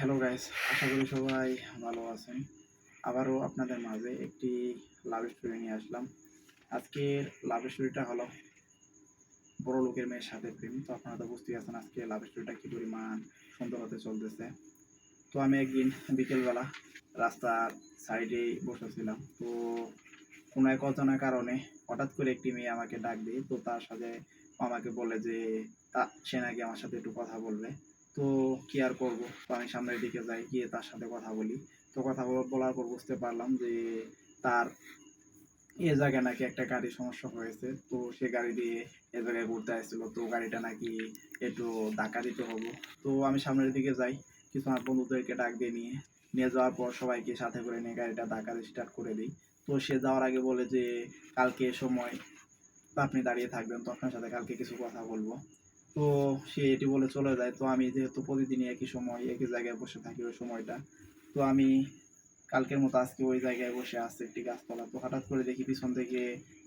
Hello guys, আশা করি সবাই ভালো আছেন। আবারও আপনাদের মাঝে একটি লাভ স্টোরি নিয়ে আসলাম। আজকের লাভ স্টোরিটা হলো বড় লোকের মেয়ের সাথে প্রেম। তো আপনারা তো বুঝতেই পারছেন আজকে লাভ স্টোরিটা কি পরিমাণ সুন্দর হতে চলতেছে। তো আমি একদিন বিকেলবেলা রাস্তার সাইডেই বসেছিলাম। তো কোনো এক অজানা কারণে হঠাৎ করে একটি মেয়ে আমাকে ডাক দেয়। তো তার সাথে আমাকে বলে যে সে নাকি আমার সাথে একটু কথা বলবে। তো কি আর করব, তো আমি সামনের দিকে যাই, গিয়ে তার সাথে কথা বলি। তো কথা বলার পর বুঝতে পারলাম যে তার এ জায়গায় নাকি একটা গাড়ির সমস্যা হয়েছে। তো সে গাড়ি দিয়ে এ জায়গায় ঘুরতে আসছিল, তো গাড়িটা নাকি একটু ধাক্কা দিতে হবে। তো আমি সামনের দিকে যাই, কিছু আমার বন্ধুদেরকে ডাক দিয়ে নিয়ে নিয়ে যাওয়ার পর সবাইকে সাথে করে নিয়ে গাড়িটা ধাক্কা দিয়ে স্টার্ট করে দিই। তো সে যাওয়ার আগে বলে যে কালকে সময় আপনি দাঁড়িয়ে থাকবেন, তো আপনার সাথে কালকে কিছু কথা বলবো। তো সে এটি বলে চলে যায়। তো আমি যেহেতু প্রতিদিনই একই সময় একই জায়গায় বসে থাকি ওই সময়টা, তো আমি কালকের মতো আজকে ওই জায়গায় বসে আছে একটি গাছতলা। তো হঠাৎ করে দেখি পিছন থেকে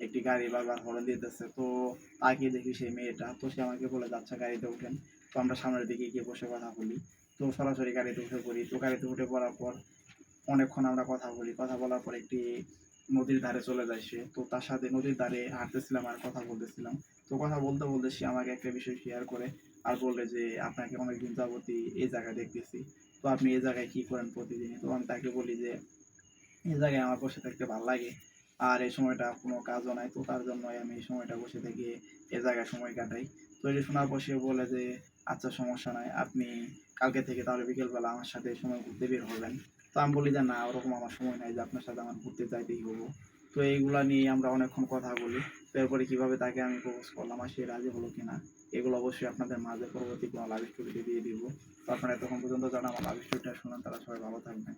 একটি গাড়ি বারবার হর্ন দিতেছে। তো তাকিয়ে দেখি সেই মেয়েটা। তো সে আমাকে বলে যাচ্ছে গাড়িতে উঠেন। তো আমরা সামনের দিকে গিয়ে বসে কথা বলি। তো সরাসরি গাড়িতে উঠে পড়ি। তো গাড়িতে উঠে পড়ার পর অনেকক্ষণ আমরা কথা বলি। কথা বলার পর একটি নদীর ধারে চলে যায় সে। তো তার সাথে নদীর ধারে হাঁটতেছিলাম আর কথা বলতেছিলাম। তো কথা বলতে বলতে সে আমাকে একটা বিষয় শেয়ার করে আর বললে যে আপনাকে অনেকদিন যাবতই এই জায়গায় দেখতেছি। তো আপনি এই জায়গায় কি করেন প্রতিদিনই? তো আমি তাকে বলি যে এই জায়গায় আমার বসে থাকতে ভালো লাগে। আর এই সময়টা কোনো কাজও নাই। তো তার জন্যই আমি এই সময়টা বসে থেকে এ জায়গায় সময় কাটাই। তো এটি শোনার পর সে বলে যে আচ্ছা, সমস্যা নাই। আপনি কালকে থেকে তাহলে বিকেলবেলা আমার সাথে এই সময় ঘুরতে বের হবেন। তো আমি বলি যে না, ওরকম আমার সময় নাই যে আপনার সাথে আমার ঘুরতে যাইতেই হবো। তো এইগুলা নিয়ে আমরা অনেকক্ষণ কথা বলি। তো এরপরে কিভাবে তাকে আমি প্রপোজ করলাম আর সে রাজি হলো কিনা, এগুলো অবশ্যই আপনাদের মাঝে পরবর্তী কোনো লাভ স্টোরিতে দিয়ে দিব। তো আপনারা এতক্ষণ পর্যন্ত যারা আমার লাভ স্টোরিটা শুনলেন তারা সবাই ভালো থাকবেন।